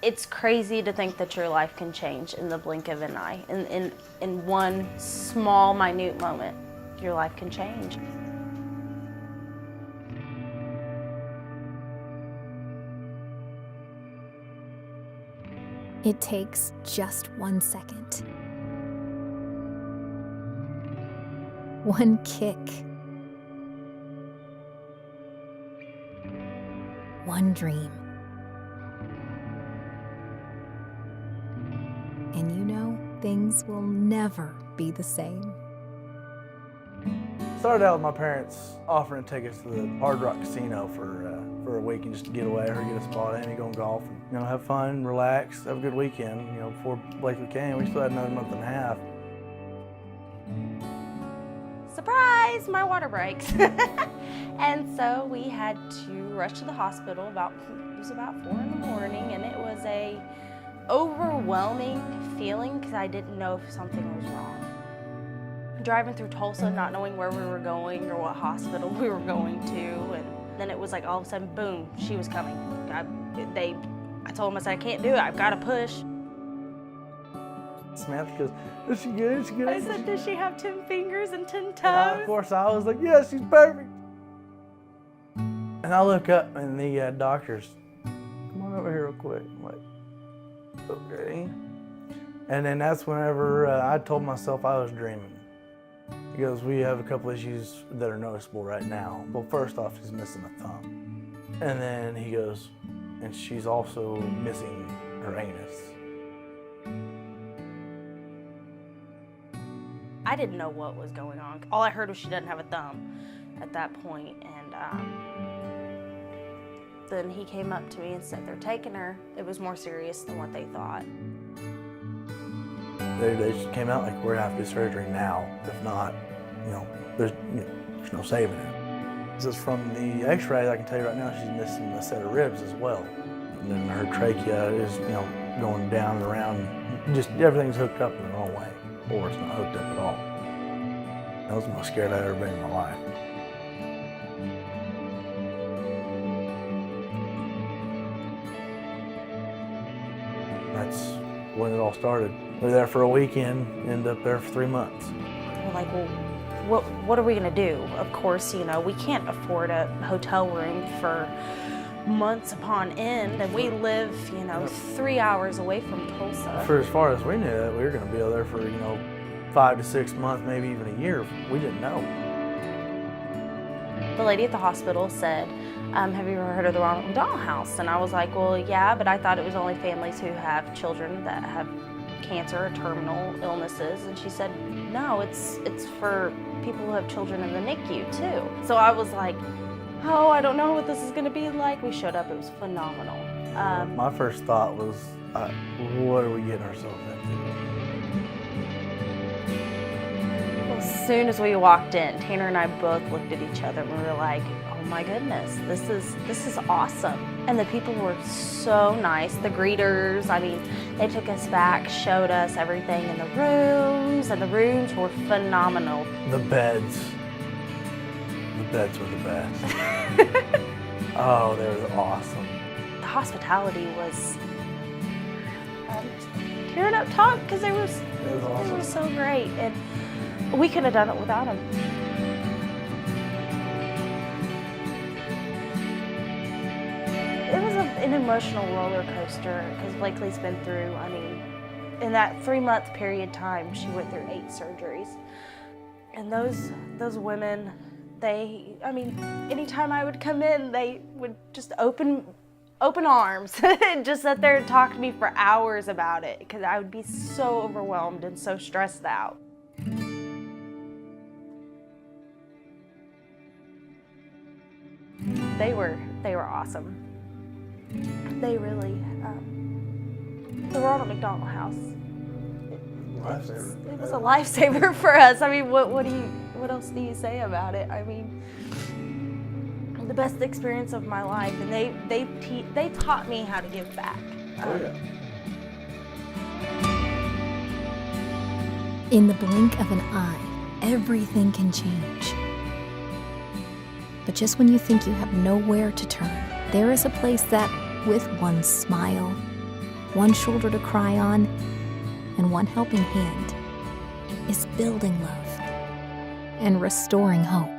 It's crazy to think that your life can change in the blink of an eye. In one small, minute moment, your life can change. It takes just 1 second. One kick. One dream. And you know, things will never be the same. Started out with my parents offering to take us to the Hard Rock Casino for a week and just to get away, her get a spot, Amy go golf, and, have fun, relax, have a good weekend. Before Blayklee came, we still had another month and a half. Surprise, my water breaks. And so we had to rush to the hospital it was about 4 in the morning, and it was a overwhelming feeling because I didn't know if something was wrong. Driving through Tulsa, not knowing where we were going or what hospital we were going to, and then it was like all of a sudden, boom, she was coming. I told them, I said, I can't do it, I've got to push. Samantha goes, is she good, is she good? I said, does she have 10 fingers and 10 toes? And of course, I was like, yeah, she's perfect. And I look up and the doctor's, come on over here real quick. I'm like, okay. And then that's whenever I told myself I was dreaming. He goes, we have a couple issues that are noticeable right now. Well, first off, she's missing a thumb. And then he goes, and she's also missing her anus. I didn't know what was going on. All I heard was she doesn't have a thumb at that point. And then he came up to me and said, they're taking her. It was more serious than what they thought. They just came out like, we're gonna have to do surgery now. If not, there's no saving it. Just from the x-ray, I can tell you right now, she's missing a set of ribs as well. And then her trachea is, going down and around. Just everything's hooked up in the wrong way, or it's not hooked up at all. That was the most scared I've ever been in my life. That's when it all started. We were there for a weekend, ended up there for 3 months. We're like, well, what are we gonna do? Of course, we can't afford a hotel room for months upon end, and we live, 3 hours away from Tulsa. For as far as we knew, we were gonna be there for, 5 to 6 months, maybe even a year. We didn't know. The lady at the hospital said, have you ever heard of the Ronald McDonald House? And I was like, well, yeah, but I thought it was only families who have children that have cancer or terminal illnesses. And she said, no, it's for people who have children in the NICU too. So I was like, oh, I don't know what this is gonna be like. We showed up, it was phenomenal. My first thought was, what are we getting ourselves into? As soon as we walked in, Tanner and I both looked at each other and we were like, oh my goodness, this is awesome. And the people were so nice, the greeters, they took us back, showed us everything in the rooms, and the rooms were phenomenal. The beds were the best. Oh, they were awesome. The hospitality was, tearing up talk because they were so great. And we couldn't have done it without them. It was an emotional roller coaster because Blayklee's been through, in that 3-month period time, she went through 8 surgeries. And those women, anytime I would come in, they would just open arms and just sit there and talk to me for hours about it because I would be so overwhelmed and so stressed out. They were awesome. They really, the Ronald McDonald House. It was a lifesaver for us. What else do you say about it? The best experience of my life, and they taught me how to give back. Oh yeah. In the blink of an eye, everything can change. But just when you think you have nowhere to turn, there is a place that, with one smile, one shoulder to cry on, and one helping hand is building love and restoring hope.